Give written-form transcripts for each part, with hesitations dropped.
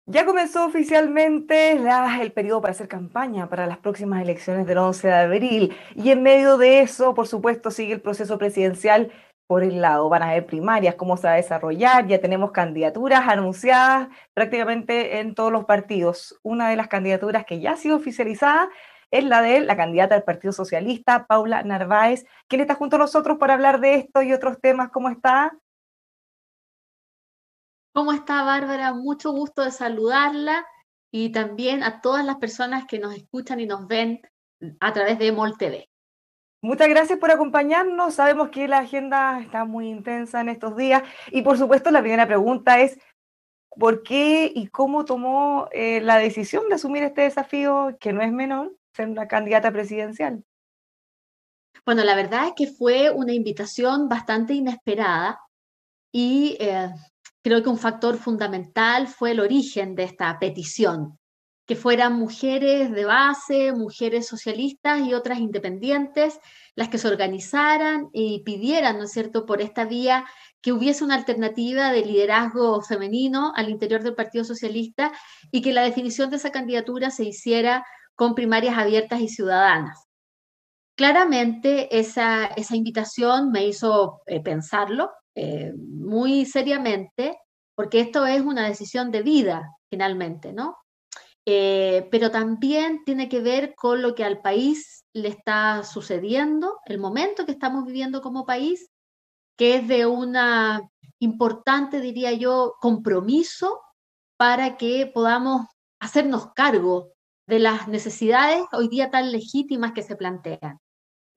Ya comenzó oficialmente el periodo para hacer campaña para las próximas elecciones del 11 de abril y en medio de eso, por supuesto, sigue el proceso presidencial por el lado. Van a haber primarias, cómo se va a desarrollar, ya tenemos candidaturas anunciadas prácticamente en todos los partidos. Una de las candidaturas que ya ha sido oficializada es la de la candidata del Partido Socialista, Paula Narváez, quien está junto a nosotros para hablar de esto y otros temas. ¿Cómo está? ¿Cómo está Bárbara? Mucho gusto de saludarla y también a todas las personas que nos escuchan y nos ven a través de MOL TV. Muchas gracias por acompañarnos. Sabemos que la agenda está muy intensa en estos días y por supuesto la primera pregunta es ¿por qué y cómo tomó la decisión de asumir este desafío que no es menor, ser una candidata presidencial? Bueno, la verdad es que fue una invitación bastante inesperada y creo que un factor fundamental fue el origen de esta petición, que fueran mujeres de base, mujeres socialistas y otras independientes, las que se organizaran y pidieran, ¿no es cierto?, por esta vía que hubiese una alternativa de liderazgo femenino al interior del Partido Socialista y que la definición de esa candidatura se hiciera con primarias abiertas y ciudadanas. Claramente esa invitación me hizo pensarlo muy seriamente, porque esto es una decisión de vida, finalmente, ¿no? Pero también tiene que ver con lo que al país le está sucediendo, el momento que estamos viviendo como país, que es de una importante, diría yo, compromiso para que podamos hacernos cargo de las necesidades hoy día tan legítimas que se plantean.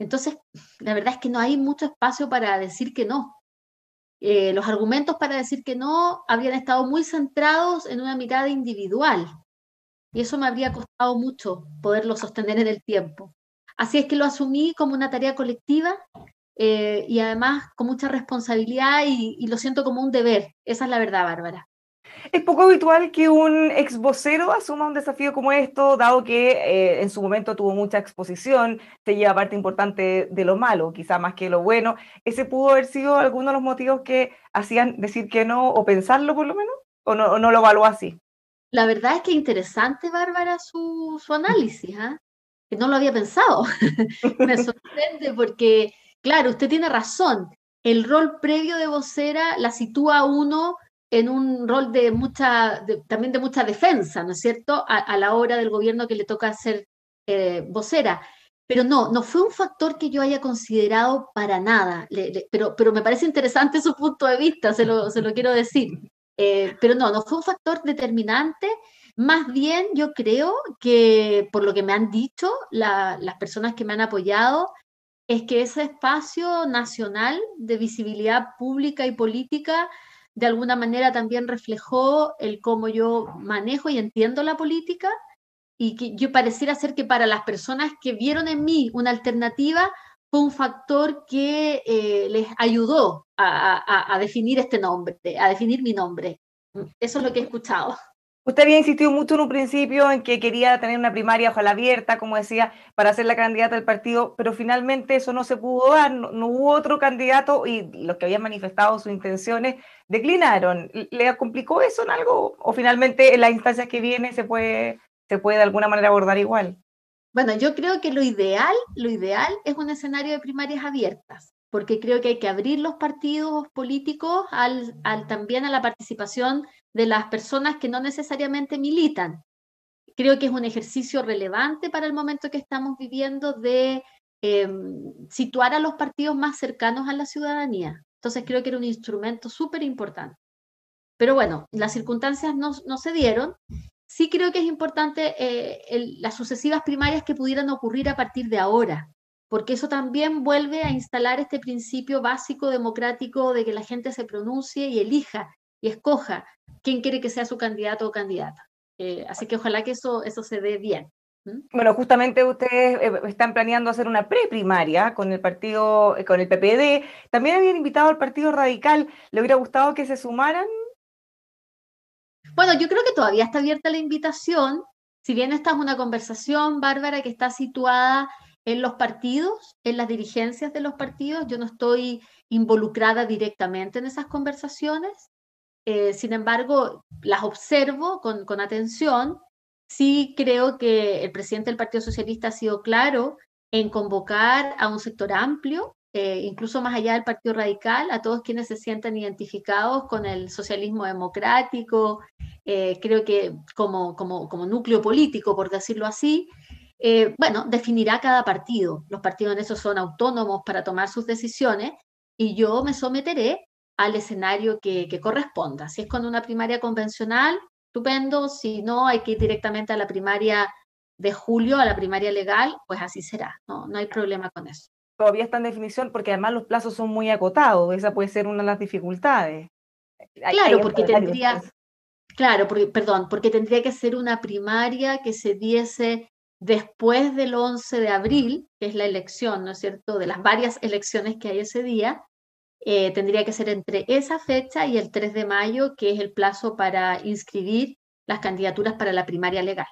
Entonces, la verdad es que no hay mucho espacio para decir que no. Los argumentos para decir que no habrían estado muy centrados en una mirada individual y eso me habría costado mucho poderlo sostener en el tiempo. Así es que lo asumí como una tarea colectiva y además con mucha responsabilidad y lo siento como un deber. Esa es la verdad, Bárbara. Es poco habitual que un ex vocero asuma un desafío como esto, dado que en su momento tuvo mucha exposición, se lleva parte importante de lo malo, quizá más que lo bueno. ¿Ese pudo haber sido alguno de los motivos que hacían decir que no o pensarlo por lo menos? O no lo evaluó así? La verdad es que interesante, Bárbara, su análisis, ¿ah? Que no lo había pensado. Me sorprende porque, claro, usted tiene razón. El rol previo de vocera la sitúa a uno en un rol de también de mucha defensa, ¿no es cierto? A la hora del gobierno que le toca ser vocera. Pero no fue un factor que yo haya considerado para nada. Pero me parece interesante su punto de vista, se lo quiero decir. Pero no fue un factor determinante. Más bien, yo creo que, por lo que me han dicho las personas que me han apoyado, es que ese espacio nacional de visibilidad pública y política, de alguna manera también reflejó el cómo yo manejo y entiendo la política, y que yo pareciera ser que para las personas que vieron en mí una alternativa, fue un factor que les ayudó a definir este nombre, a definir mi nombre. Eso es lo que he escuchado. Usted había insistido mucho en un principio en que quería tener una primaria, ojalá abierta, como decía, para ser la candidata del partido, pero finalmente eso no se pudo dar, no hubo otro candidato y los que habían manifestado sus intenciones declinaron. ¿Le complicó eso en algo? ¿O finalmente en las instancias que viene se puede de alguna manera abordar igual? Bueno, yo creo que lo ideal es un escenario de primarias abiertas, porque creo que hay que abrir los partidos políticos también a la participación de las personas que no necesariamente militan. Creo que es un ejercicio relevante para el momento que estamos viviendo de eh, situar a los partidos más cercanos a la ciudadanía. Entonces creo que era un instrumento súper importante. Pero bueno, las circunstancias no se dieron. Sí creo que es importante las sucesivas primarias que pudieran ocurrir a partir de ahora, porque eso también vuelve a instalar este principio básico democrático de que la gente se pronuncie y elija y escoja quién quiere que sea su candidato o candidata. Así que ojalá que eso se dé bien. ¿Mm? Bueno, justamente ustedes están planeando hacer una preprimaria con el partido, con el PPD. También habían invitado al Partido Radical. ¿Le hubiera gustado que se sumaran? Bueno, yo creo que todavía está abierta la invitación, si bien esta es una conversación, Bárbara, que está situada en los partidos, en las dirigencias de los partidos, yo no estoy involucrada directamente en esas conversaciones. sin embargo, las observo con atención. Sí creo que el presidente del Partido Socialista ha sido claro en convocar a un sector amplio, incluso más allá del Partido Radical, a todos quienes se sientan identificados con el socialismo democrático, creo que como núcleo político, por decirlo así. Bueno, definirá cada partido. Los partidos en eso son autónomos para tomar sus decisiones y yo me someteré al escenario que corresponda. Si es con una primaria convencional, estupendo. Si no, hay que ir directamente a la primaria de julio, a la primaria legal, pues así será. No, no hay problema con eso. Todavía está en definición porque además los plazos son muy acotados, esa puede ser una de las dificultades. Hay Claro, un porque calendario tendría, extenso. claro, perdón, porque tendría que ser una primaria que se diese después del 11 de abril, que es la elección, ¿no es cierto?, de las varias elecciones que hay ese día. Tendría que ser entre esa fecha y el 3 de mayo, que es el plazo para inscribir las candidaturas para la primaria legal.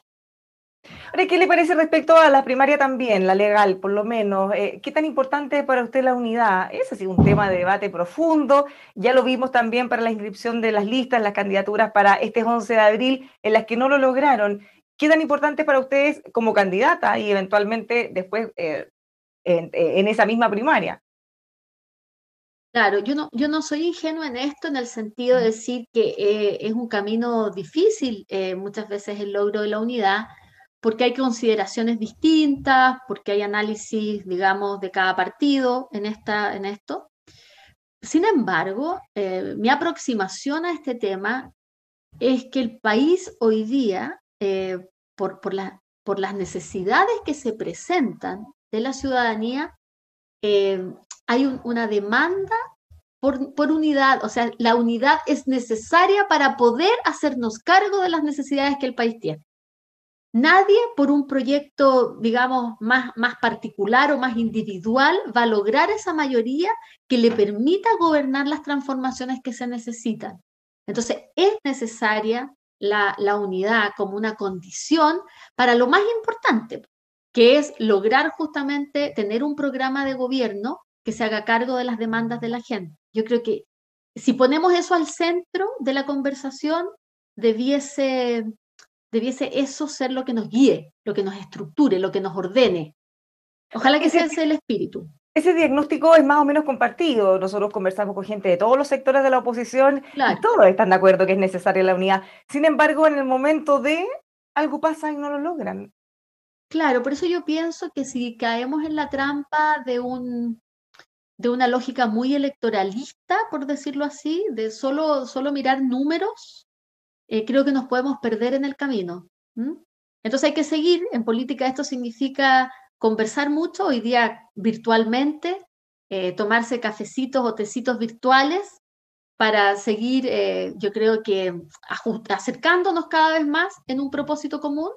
Ahora, ¿qué le parece respecto a la primaria también, la legal, por lo menos? ¿Qué tan importante es para usted la unidad? Ese ha sido un tema de debate profundo. Ya lo vimos también para la inscripción de las listas, las candidaturas para este 11 de abril, en las que no lo lograron. ¿Qué tan importante es para ustedes como candidata y eventualmente después en esa misma primaria? Claro, yo no soy ingenua en esto en el sentido de decir que es un camino difícil muchas veces el logro de la unidad, porque hay consideraciones distintas, porque hay análisis, digamos, de cada partido en esto. Sin embargo, mi aproximación a este tema es que el país hoy día, por las necesidades que se presentan de la ciudadanía, eh, hay una demanda por unidad, o sea, la unidad es necesaria para poder hacernos cargo de las necesidades que el país tiene. Nadie por un proyecto, digamos, más particular o más individual va a lograr esa mayoría que le permita gobernar las transformaciones que se necesitan. Entonces, es necesaria la unidad como una condición para lo más importante, que es lograr justamente tener un programa de gobierno que se haga cargo de las demandas de la gente. Yo creo que si ponemos eso al centro de la conversación, debiese eso ser lo que nos guíe, lo que nos estructure, lo que nos ordene. Ojalá que Ese, sea ese el espíritu. ese diagnóstico es más o menos compartido. Nosotros conversamos con gente de todos los sectores de la oposición y Claro, todos están de acuerdo que es necesaria la unidad. Sin embargo, en el momento de algo pasa y no lo logran. claro, por eso yo pienso que si caemos en la trampa de una lógica muy electoralista, por decirlo así, de solo mirar números, creo que nos podemos perder en el camino. ¿M? Entonces hay que seguir. En política esto significa conversar mucho, hoy día virtualmente, tomarse cafecitos o tecitos virtuales para seguir, yo creo que acercándonos cada vez más en un propósito común,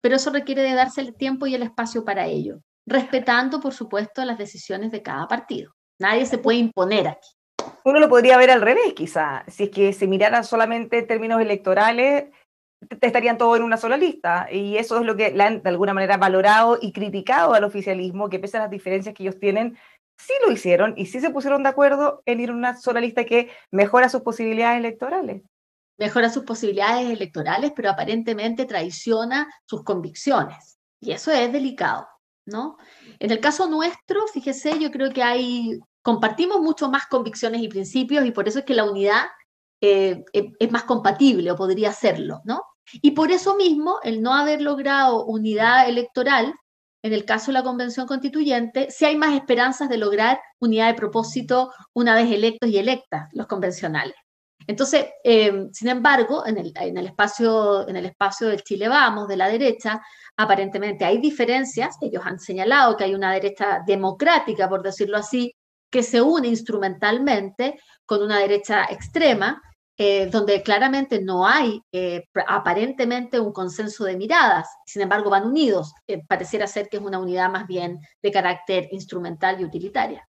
pero eso requiere de darse el tiempo y el espacio para ello, respetando, por supuesto, las decisiones de cada partido. Nadie se puede imponer aquí. Uno lo podría ver al revés, quizá. Si es que se mirara solamente en términos electorales, estarían todos en una sola lista. Y eso es lo que le han de alguna manera valorado y criticado al oficialismo, que pese a las diferencias que ellos tienen, sí lo hicieron y sí se pusieron de acuerdo en ir a una sola lista que mejora sus posibilidades electorales. Mejora sus posibilidades electorales, pero aparentemente traiciona sus convicciones. Y eso es delicado, ¿no? En el caso nuestro, fíjese, yo creo que compartimos mucho más convicciones y principios y por eso es que la unidad es más compatible o podría serlo, ¿no? Y por eso mismo, el no haber logrado unidad electoral, en el caso de la Convención Constituyente, sí hay más esperanzas de lograr unidad de propósito una vez electos y electas los convencionales. Entonces, sin embargo, en el espacio del Chile Vamos, de la derecha, aparentemente hay diferencias. Ellos han señalado que hay una derecha democrática, por decirlo así, que se une instrumentalmente con una derecha extrema, donde claramente no hay aparentemente un consenso de miradas, sin embargo van unidos. Pareciera ser que es una unidad más bien de carácter instrumental y utilitaria.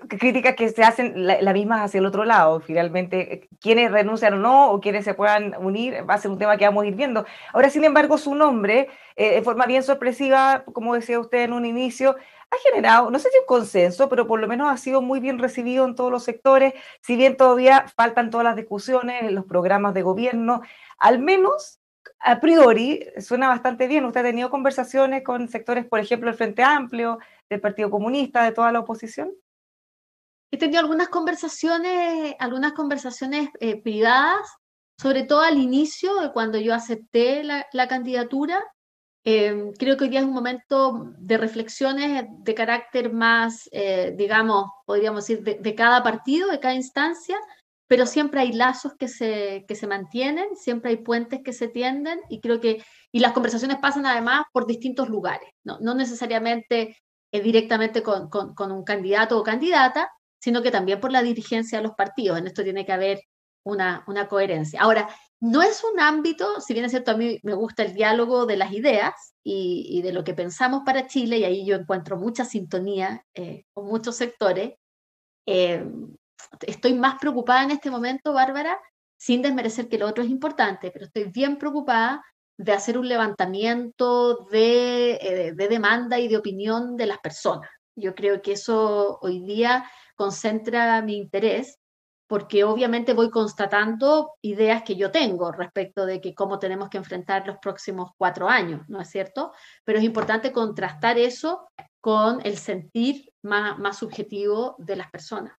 Críticas que se hacen las mismas hacia el otro lado. Finalmente, quienes renuncian o no, o quienes se puedan unir, va a ser un tema que vamos a ir viendo. Ahora, sin embargo, su nombre, de forma bien sorpresiva, como decía usted en un inicio, ha generado, no sé si un consenso, pero por lo menos ha sido muy bien recibido en todos los sectores, si bien todavía faltan todas las discusiones, los programas de gobierno, al menos a priori suena bastante bien. ¿Usted ha tenido conversaciones con sectores, por ejemplo, del Frente Amplio, del Partido Comunista, de toda la oposición? He tenido algunas conversaciones privadas, sobre todo al inicio, de cuando yo acepté la candidatura. Creo que hoy día es un momento de reflexiones de carácter más, digamos, podríamos decir, de cada partido, de cada instancia, pero siempre hay lazos que se mantienen, siempre hay puentes que se tienden y creo que, y las conversaciones pasan además por distintos lugares, no necesariamente directamente con un candidato o candidata, sino que también por la dirigencia de los partidos. En esto tiene que haber una coherencia. Ahora, no es un ámbito, si bien es cierto, a mí me gusta el diálogo de las ideas y de lo que pensamos para Chile, y ahí yo encuentro mucha sintonía con muchos sectores. eh, Estoy más preocupada en este momento, Bárbara, sin desmerecer que lo otro es importante, pero estoy bien preocupada de hacer un levantamiento de demanda y de opinión de las personas. Yo creo que eso hoy día concentra mi interés porque obviamente voy constatando ideas que yo tengo respecto de que cómo tenemos que enfrentar los próximos 4 años, ¿no es cierto? Pero es importante contrastar eso con el sentir más subjetivo de las personas.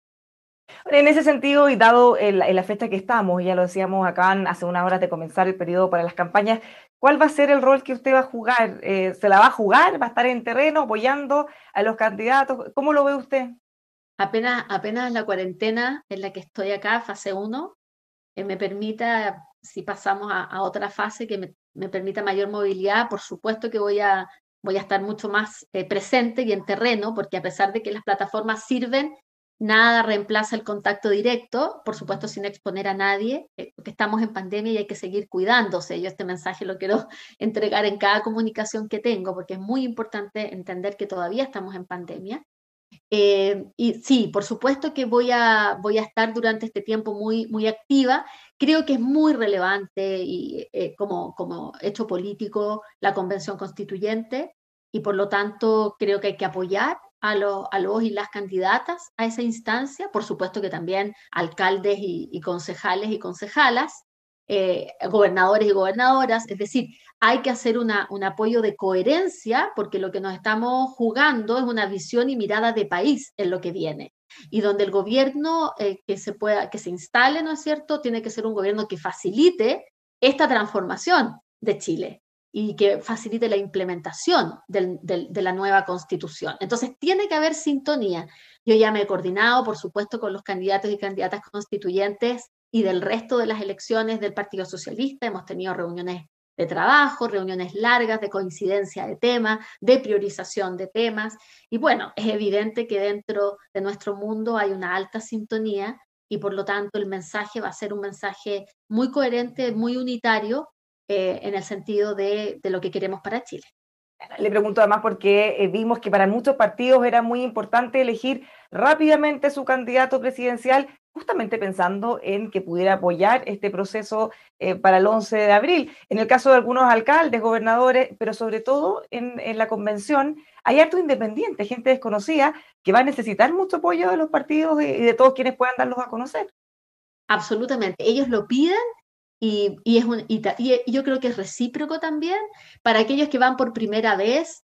En ese sentido, y dado en la fecha que estamos, ya lo decíamos acá hace unas horas de comenzar el periodo para las campañas, ¿cuál va a ser el rol que usted va a jugar? ¿Se la va a jugar? ¿Va a estar en terreno apoyando a los candidatos? ¿Cómo lo ve usted? Apenas la cuarentena en la que estoy acá, fase 1, me permita, si pasamos a otra fase que me permita mayor movilidad, por supuesto que voy a estar mucho más presente y en terreno, porque a pesar de que las plataformas sirven, nada reemplaza el contacto directo, por supuesto sin exponer a nadie, porque estamos en pandemia y hay que seguir cuidándose. Yo este mensaje lo quiero entregar en cada comunicación que tengo, porque es muy importante entender que todavía estamos en pandemia. Y sí, por supuesto que voy a estar durante este tiempo muy activa. Creo que es muy relevante y, como hecho político la convención constituyente y por lo tanto creo que hay que apoyar a los y las candidatas a esa instancia. Por supuesto que también alcaldes y concejales y concejalas, gobernadores y gobernadoras. Es decir, hay que hacer un apoyo de coherencia porque lo que nos estamos jugando es una visión y mirada de país en lo que viene. Y donde el gobierno que se instale, ¿no es cierto?, tiene que ser un gobierno que facilite esta transformación de Chile y que facilite la implementación de la nueva constitución. Entonces, tiene que haber sintonía. Yo ya me he coordinado, por supuesto, con los candidatos y candidatas constituyentes y del resto de las elecciones del Partido Socialista. Hemos tenido reuniones de trabajo, reuniones largas de coincidencia de temas, de priorización de temas. Y bueno, es evidente que dentro de nuestro mundo hay una alta sintonía y por lo tanto el mensaje va a ser un mensaje muy coherente, muy unitario en el sentido de lo que queremos para Chile. Le pregunto además porque vimos que para muchos partidos era muy importante elegir rápidamente su candidato presidencial, justamente pensando en que pudiera apoyar este proceso para el 11 de abril. En el caso de algunos alcaldes, gobernadores, pero sobre todo en la convención, hay harto independientes, gente desconocida, que va a necesitar mucho apoyo de los partidos y de todos quienes puedan darlos a conocer. Absolutamente. Ellos lo piden y yo creo que es recíproco también. Para aquellos que van por primera vez,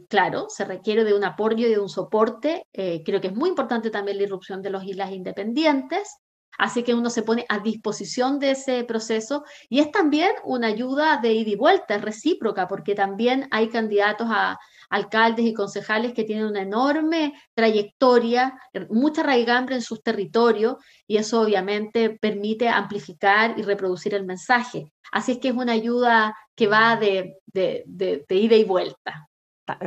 claro, se requiere de un apoyo y de un soporte. Creo que es muy importante también la irrupción de los y las independientes. Así que uno se pone a disposición de ese proceso y es también una ayuda de ida y vuelta, es recíproca, porque también hay candidatos a alcaldes y concejales que tienen una enorme trayectoria, mucha raigambre en sus territorios y eso obviamente permite amplificar y reproducir el mensaje. Así es que es una ayuda que va de ida y vuelta.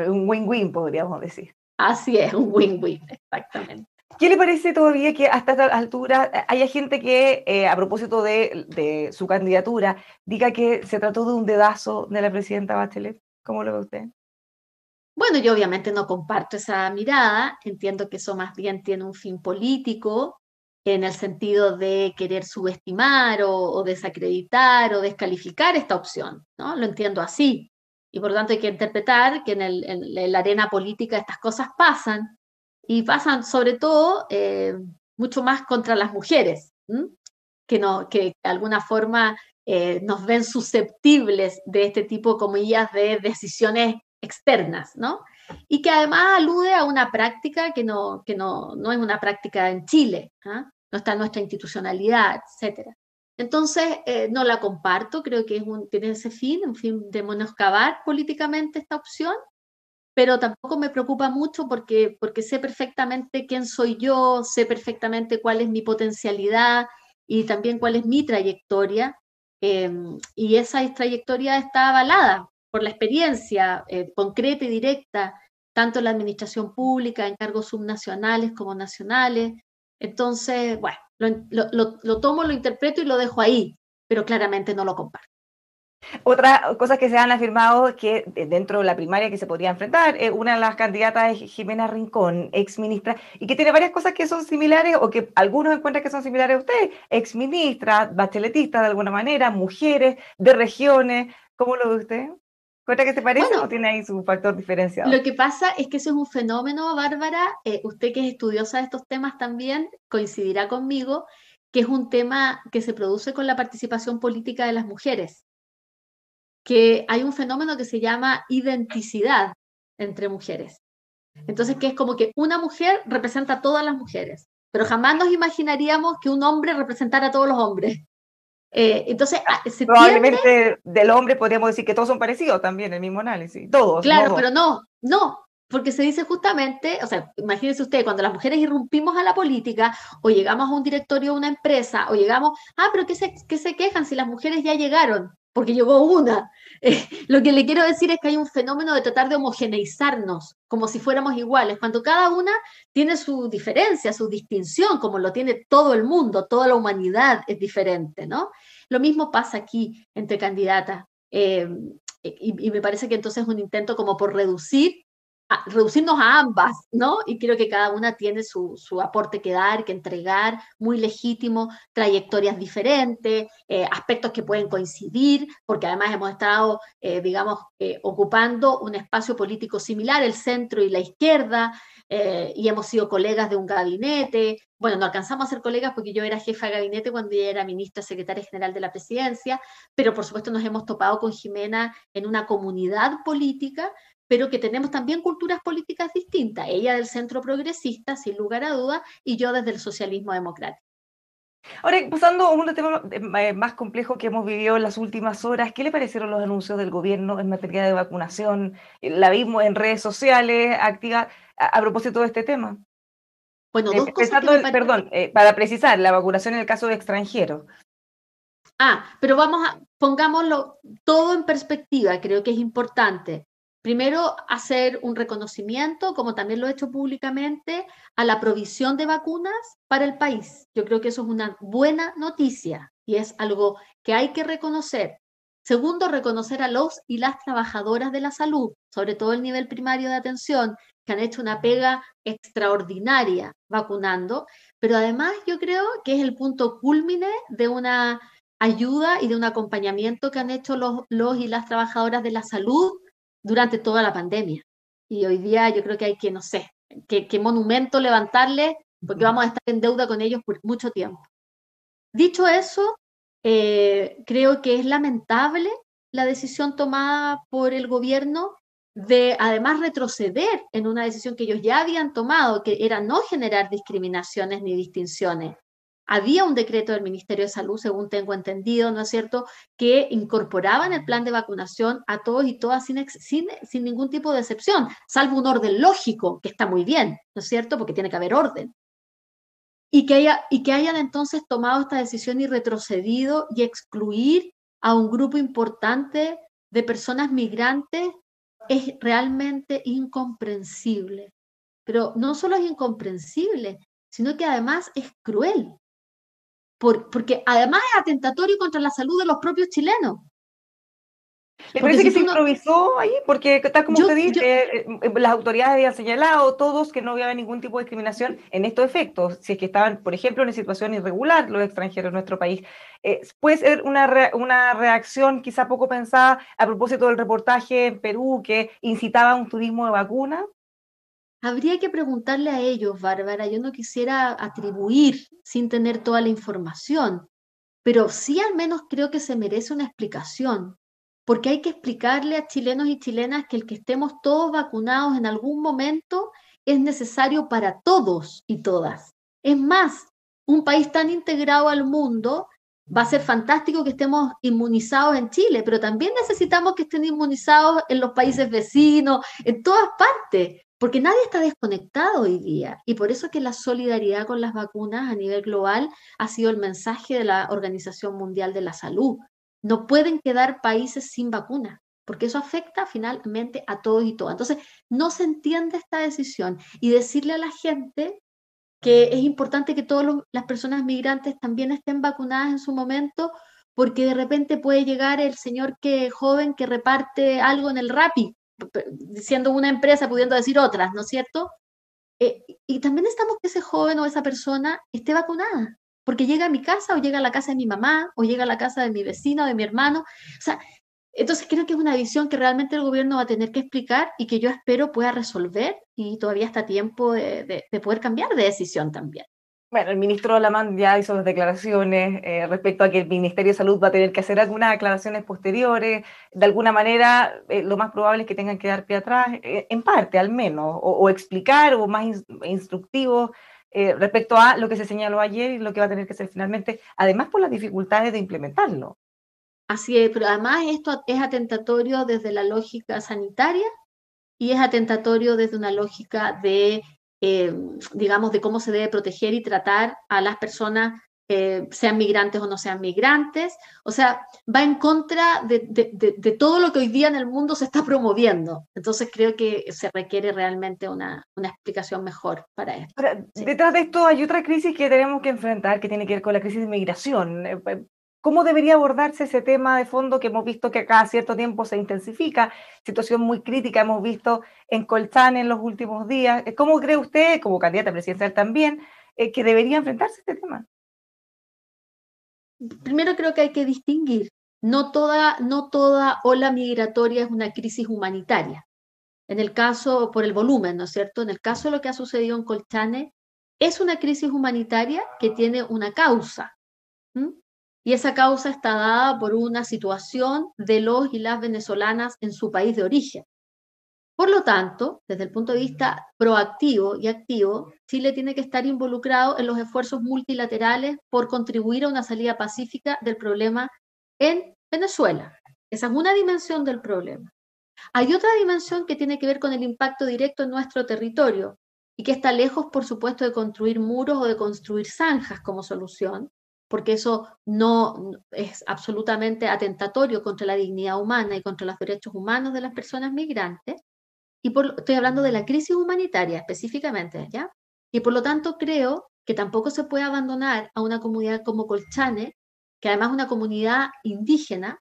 Un win-win, podríamos decir. Así es, un win-win, exactamente. ¿Qué le parece todavía que hasta esta altura haya gente que, a propósito de su candidatura, diga que se trató de un dedazo de la presidenta Bachelet? ¿Cómo lo ve usted? Bueno, yo obviamente no comparto esa mirada, entiendo que eso más bien tiene un fin político en el sentido de querer subestimar o desacreditar o descalificar esta opción, ¿no? Lo entiendo así. Y por lo tanto hay que interpretar que en la arena política estas cosas pasan y pasan sobre todo mucho más contra las mujeres, ¿m? Que, no, que de alguna forma nos ven susceptibles de este tipo, comillas, de decisiones externas, ¿no? Y que además alude a una práctica que no es una práctica en Chile, ¿ah? No está en nuestra institucionalidad, etcétera. Entonces, no la comparto, creo que tiene ese fin, un fin de menoscabar políticamente esta opción, pero tampoco me preocupa mucho porque sé perfectamente quién soy yo, sé perfectamente cuál es mi potencialidad y también cuál es mi trayectoria. eh, y esa trayectoria está avalada por la experiencia concreta y directa, tanto en la administración pública, en cargos subnacionales como nacionales. Entonces, bueno, lo tomo, lo interpreto y lo dejo ahí, pero claramente no lo comparto. Otra cosa que se han afirmado es que dentro de la primaria que se podría enfrentar, una de las candidatas es Jimena Rincón, ex ministra, y que tiene varias cosas que son similares o que algunos encuentran que son similares a usted, ex ministra, bacheletista de alguna manera, mujeres de regiones. ¿Cómo lo ve usted? ¿Cuenta que se parecen o Bueno, tiene ahí su factor diferenciador? lo que pasa es que eso es un fenómeno, Bárbara. Usted que es estudiosa de estos temas también coincidirá conmigo que es un tema que se produce con la participación política de las mujeres, que hay un fenómeno que se llama identicidad entre mujeres. Entonces, que es como que una mujer representa a todas las mujeres, pero jamás nos imaginaríamos que un hombre representara a todos los hombres. Entonces, se tiende. Probablemente del hombre podríamos decir que todos son parecidos también, el mismo análisis, todos, no Claro, dos. pero no, porque se dice justamente, o sea, imagínense usted, cuando las mujeres irrumpimos a la política o llegamos a un directorio de una empresa o llegamos, pero ¿qué se quejan si las mujeres ya llegaron? Porque llegó una. Lo que le quiero decir es que hay un fenómeno de tratar de homogeneizarnos, como si fuéramos iguales, cuando cada una tiene su diferencia, su distinción, como lo tiene todo el mundo, toda la humanidad es diferente, ¿no? Lo mismo pasa aquí entre candidatas. Y me parece que entonces es un intento como por reducirnos a ambas, ¿no? Y creo que cada una tiene su aporte que dar, que entregar, muy legítimo, trayectorias diferentes, aspectos que pueden coincidir, porque además hemos estado, digamos, ocupando un espacio político similar, el centro y la izquierda, y hemos sido colegas de un gabinete. Bueno, no alcanzamos a ser colegas porque yo era jefa de gabinete cuando ella era ministra secretaria general de la presidencia, pero por supuesto nos hemos topado con Jimena en una comunidad política, pero que tenemos también culturas políticas distintas. Ella del centro progresista, sin lugar a dudas, y yo desde el socialismo democrático. Ahora, pasando a un tema más complejo que hemos vivido en las últimas horas, ¿qué le parecieron los anuncios del gobierno en materia de vacunación? La vimos en redes sociales, activa, a propósito de este tema. Bueno, dos cosas que Pensando, me parecen. perdón, para precisar, la vacunación en el caso de extranjeros. Pero pongámoslo todo en perspectiva, creo que es importante. Primero, hacer un reconocimiento, como también lo he hecho públicamente, a la provisión de vacunas para el país. Yo creo que eso es una buena noticia y es algo que hay que reconocer. Segundo, reconocer a los y las trabajadoras de la salud, sobre todo el nivel primario de atención, que han hecho una pega extraordinaria vacunando, pero además yo creo que es el punto cúlmine de una ayuda y de un acompañamiento que han hecho los y las trabajadoras de la salud durante toda la pandemia. Y hoy día yo creo que hay que, no sé, qué monumento levantarle, porque vamos a estar en deuda con ellos por mucho tiempo. Dicho eso, creo que es lamentable la decisión tomada por el gobierno de además retroceder en una decisión que ellos ya habían tomado, que era no generar discriminaciones ni distinciones. Había un decreto del Ministerio de Salud, según tengo entendido, ¿no es cierto?, que incorporaba en el plan de vacunación a todos y todas sin ningún tipo de excepción, salvo un orden lógico, que está muy bien, ¿no es cierto?, porque tiene que haber orden. Y que hayan entonces tomado esta decisión y retrocedido y excluir a un grupo importante de personas migrantes es realmente incomprensible. Pero no solo es incomprensible, sino que además es cruel, porque además es atentatorio contra la salud de los propios chilenos. ¿Le Porque parece que si se tú no, improvisó ahí? Porque tal como usted yo, dice, las autoridades habían señalado todos que no había ningún tipo de discriminación en estos efectos, si es que estaban, por ejemplo, en situación irregular los extranjeros en nuestro país. Puede ser una reacción quizá poco pensada a propósito del reportaje en Perú que incitaba a un turismo de vacuna. habría que preguntarle a ellos, Bárbara. Yo no quisiera atribuir sin tener toda la información, pero sí al menos creo que se merece una explicación, porque hay que explicarle a chilenos y chilenas que el que estemos todos vacunados en algún momento es necesario para todos y todas. Es más, un país tan integrado al mundo, va a ser fantástico que estemos inmunizados en Chile, pero también necesitamos que estén inmunizados en los países vecinos, en todas partes, porque nadie está desconectado hoy día. Y por eso que la solidaridad con las vacunas a nivel global ha sido el mensaje de la Organización Mundial de la Salud. No pueden quedar países sin vacunas, porque eso afecta finalmente a todos y todas. Entonces, no se entiende esta decisión y decirle a la gente que es importante que todas las personas migrantes también estén vacunadas en su momento, porque de repente puede llegar el señor joven que reparte algo en el Rappi, siendo una empresa, pudiendo decir otras, ¿no es cierto? Y también necesitamos que ese joven o esa persona esté vacunada, porque llega a mi casa o llega a la casa de mi mamá o llega a la casa de mi vecino o de mi hermano. O sea, entonces creo que es una visión que realmente el gobierno va a tener que explicar y que yo espero pueda resolver y todavía está a tiempo de poder cambiar de decisión también. Bueno, el ministro Alamán ya hizo las declaraciones respecto a que el Ministerio de Salud va a tener que hacer algunas aclaraciones posteriores. De alguna manera, lo más probable es que tengan que dar pie atrás, en parte al menos, o explicar o más instructivos respecto a lo que se señaló ayer y lo que va a tener que ser finalmente, además por las dificultades de implementarlo. Así es, pero además esto es atentatorio desde la lógica sanitaria y es atentatorio desde una lógica eh, digamos, de cómo se debe proteger y tratar a las personas, sean migrantes o no sean migrantes. O sea, va en contra de todo lo que hoy día en el mundo se está promoviendo. Entonces creo que se requiere realmente una explicación mejor para esto. Ahora, Sí. detrás de esto hay otra crisis que tenemos que enfrentar, que tiene que ver con la crisis de migración. ¿Cómo debería abordarse ese tema de fondo que hemos visto que cada cierto tiempo se intensifica? Situación muy crítica hemos visto en Colchane en los últimos días. ¿Cómo cree usted, como candidata presidencial también, que debería enfrentarse este tema? Primero creo que hay que distinguir. No toda ola migratoria es una crisis humanitaria. En el caso, por el volumen, ¿no es cierto? En el caso de lo que ha sucedido en Colchane, es una crisis humanitaria que tiene una causa. ¿M? Y esa causa está dada por una situación de los y las venezolanas en su país de origen. Por lo tanto, desde el punto de vista proactivo y activo, Chile tiene que estar involucrado en los esfuerzos multilaterales por contribuir a una salida pacífica del problema en Venezuela. Esa es una dimensión del problema. Hay otra dimensión que tiene que ver con el impacto directo en nuestro territorio y que está lejos, por supuesto, de construir muros o de construir zanjas como solución, porque eso no es absolutamente atentatorio contra la dignidad humana y contra los derechos humanos de las personas migrantes. Estoy hablando de la crisis humanitaria específicamente, ¿ya? Y por lo tanto creo que tampoco se puede abandonar a una comunidad como Colchane, que además es una comunidad indígena,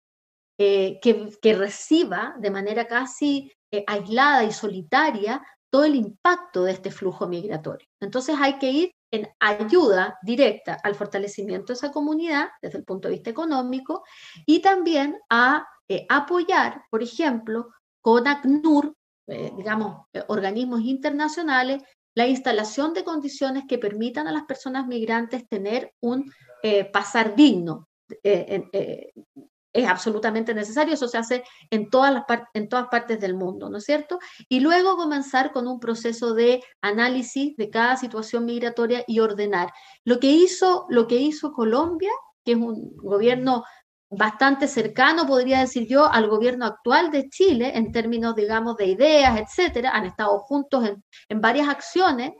que reciba de manera casi aislada y solitaria todo el impacto de este flujo migratorio. Entonces hay que ir en ayuda directa al fortalecimiento de esa comunidad desde el punto de vista económico y también a apoyar, por ejemplo, con ACNUR, digamos, organismos internacionales, la instalación de condiciones que permitan a las personas migrantes tener un pasar digno. Eh, eh, es absolutamente necesario, eso se hace en todas partes del mundo, ¿no es cierto? Y luego comenzar con un proceso de análisis de cada situación migratoria y ordenar. Lo que hizo Colombia, que es un gobierno bastante cercano, podría decir yo, al gobierno actual de Chile, en términos, digamos, de ideas, etcétera, han estado juntos en varias acciones,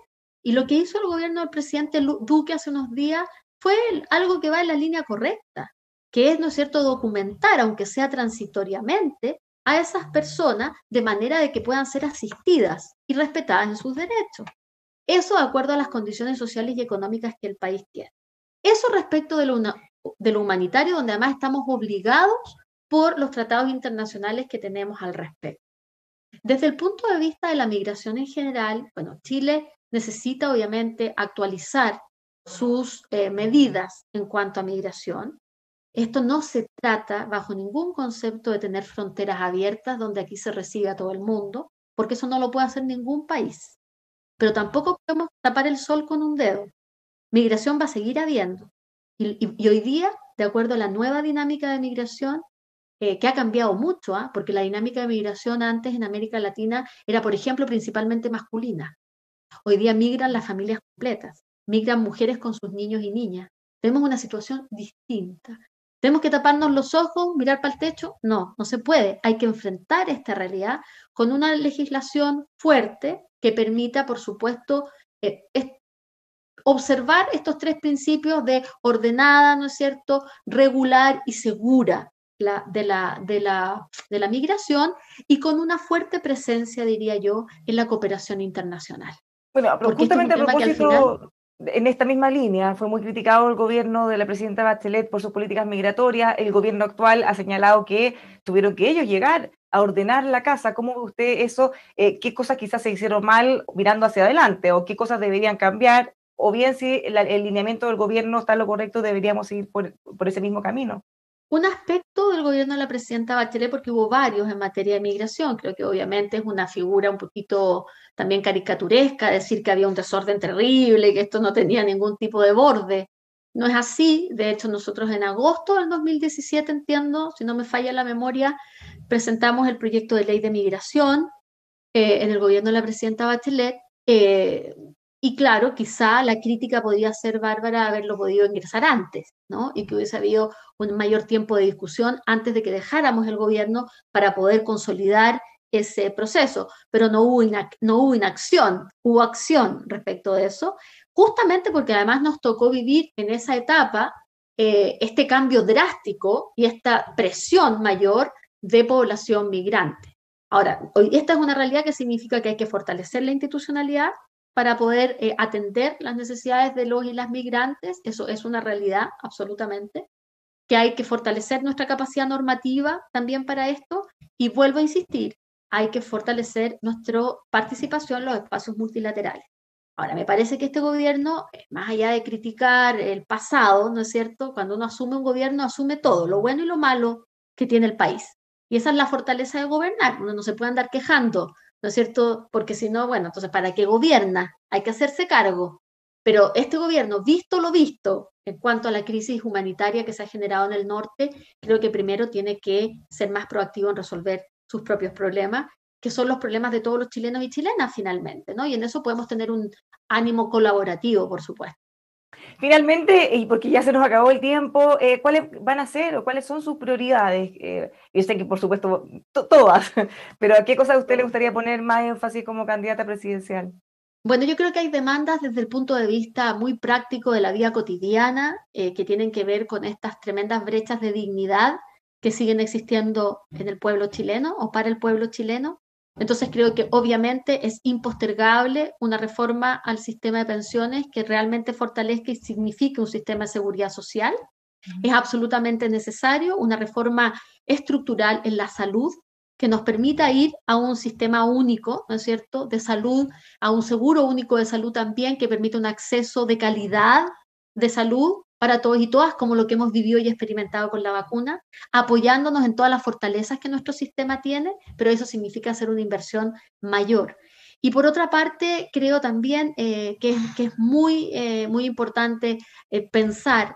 y lo que hizo el gobierno del presidente Duque hace unos días fue algo que va en la línea correcta, que es, ¿no es cierto?, documentar, aunque sea transitoriamente, a esas personas de manera de que puedan ser asistidas y respetadas en sus derechos. Eso de acuerdo a las condiciones sociales y económicas que el país tiene. Eso respecto de lo humanitario, donde además estamos obligados por los tratados internacionales que tenemos al respecto. Desde el punto de vista de la migración en general, bueno, Chile necesita obviamente actualizar sus medidas en cuanto a migración. Esto no se trata bajo ningún concepto de tener fronteras abiertas donde aquí se recibe a todo el mundo, porque eso no lo puede hacer ningún país. Pero tampoco podemos tapar el sol con un dedo. Migración va a seguir habiendo. Y hoy día, de acuerdo a la nueva dinámica de migración, que ha cambiado mucho, porque la dinámica de migración antes en América Latina era, por ejemplo, principalmente masculina. Hoy día migran las familias completas, migran mujeres con sus niños y niñas. Tenemos una situación distinta. ¿Tenemos que taparnos los ojos, mirar para el techo? No, no se puede. Hay que enfrentar esta realidad con una legislación fuerte que permita, por supuesto, observar estos tres principios de ordenada, ¿no es cierto?, regular y segura de la migración, y con una fuerte presencia, diría yo, en la cooperación internacional. Bueno, pero Porque este es un justamente a tema que al final... propósito, en esta misma línea, fue muy criticado el gobierno de la presidenta Bachelet por sus políticas migratorias. El gobierno actual ha señalado que tuvieron que ellos llegar a ordenar la casa. ¿Cómo ve usted eso? ¿Qué cosas quizás se hicieron mal mirando hacia adelante? ¿O qué cosas deberían cambiar? O bien si el lineamiento del gobierno está en lo correcto, deberíamos seguir por ese mismo camino. Un aspecto del gobierno de la presidenta Bachelet, porque hubo varios en materia de migración, creo que obviamente es una figura un poquito también caricaturesca, decir que había un desorden terrible, que esto no tenía ningún tipo de borde. No es así. De hecho, nosotros en agosto del 2017, entiendo, si no me falla la memoria, presentamos el proyecto de ley de migración en el gobierno de la presidenta Bachelet. Y claro, quizá la crítica podría ser, Bárbara, haberlo podido ingresar antes, ¿no? Y que hubiese habido un mayor tiempo de discusión antes de que dejáramos el gobierno para poder consolidar ese proceso. Pero no hubo inacción, hubo acción respecto de eso, justamente porque además nos tocó vivir en esa etapa este cambio drástico y esta presión mayor de población migrante. Ahora, esta es una realidad que significa que hay que fortalecer la institucionalidad para poder atender las necesidades de los y las migrantes. Eso es una realidad, absolutamente, que hay que fortalecer nuestra capacidad normativa también para esto, y vuelvo a insistir, hay que fortalecer nuestra participación en los espacios multilaterales. Ahora, me parece que este gobierno, más allá de criticar el pasado, ¿no es cierto? Cuando uno asume un gobierno, asume todo, lo bueno y lo malo que tiene el país. Y esa es la fortaleza de gobernar. Uno no se puede andar quejando, ¿no es cierto? Porque si no, bueno, entonces, ¿para qué gobierna? Hay que hacerse cargo. Pero este gobierno, visto lo visto en cuanto a la crisis humanitaria que se ha generado en el norte, creo que primero tiene que ser más proactivo en resolver sus propios problemas, que son los problemas de todos los chilenos y chilenas finalmente, ¿no? Y en eso podemos tener un ánimo colaborativo, por supuesto. Finalmente, y porque ya se nos acabó el tiempo, ¿cuáles van a ser o cuáles son sus prioridades? Yo sé que, por supuesto, todas, pero ¿a qué cosas a usted le gustaría poner más énfasis como candidata presidencial? Bueno, yo creo que hay demandas desde el punto de vista muy práctico de la vida cotidiana, que tienen que ver con estas tremendas brechas de dignidad que siguen existiendo en el pueblo chileno o para el pueblo chileno. Entonces creo que obviamente es impostergable una reforma al sistema de pensiones que realmente fortalezca y signifique un sistema de seguridad social. Es absolutamente necesario una reforma estructural en la salud que nos permita ir a un sistema único, ¿no es cierto?, de salud, a un seguro único de salud también, que permita un acceso de calidad de salud para todos y todas, como lo que hemos vivido y experimentado con la vacuna, apoyándonos en todas las fortalezas que nuestro sistema tiene, pero eso significa hacer una inversión mayor. Y por otra parte, creo también que es muy importante pensar.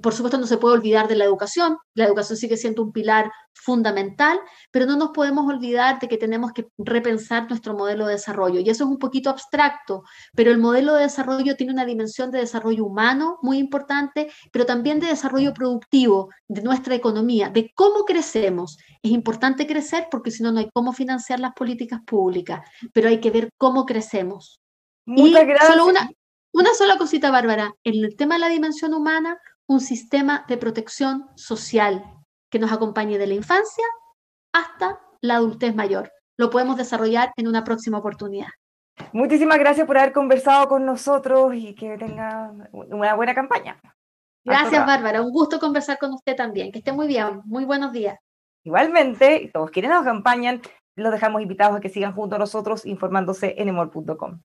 Por supuesto, no se puede olvidar de la educación sigue siendo un pilar fundamental, pero no nos podemos olvidar de que tenemos que repensar nuestro modelo de desarrollo. Y eso es un poquito abstracto, pero el modelo de desarrollo tiene una dimensión de desarrollo humano muy importante, pero también de desarrollo productivo de nuestra economía, de cómo crecemos. Es importante crecer porque si no, no hay cómo financiar las políticas públicas, pero hay que ver cómo crecemos. Muchas Y solo gracias. una sola cosita, Bárbara, en el tema de la dimensión humana, un sistema de protección social que nos acompañe de la infancia hasta la adultez mayor. Lo podemos desarrollar en una próxima oportunidad. Muchísimas gracias por haber conversado con nosotros y que tenga una buena campaña. Harto Gracias, trabajo. Bárbara. Un gusto conversar con usted también. Que esté muy bien. Muy buenos días. Igualmente, y todos quienes nos acompañan, los dejamos invitados a que sigan junto a nosotros informándose en emol.com.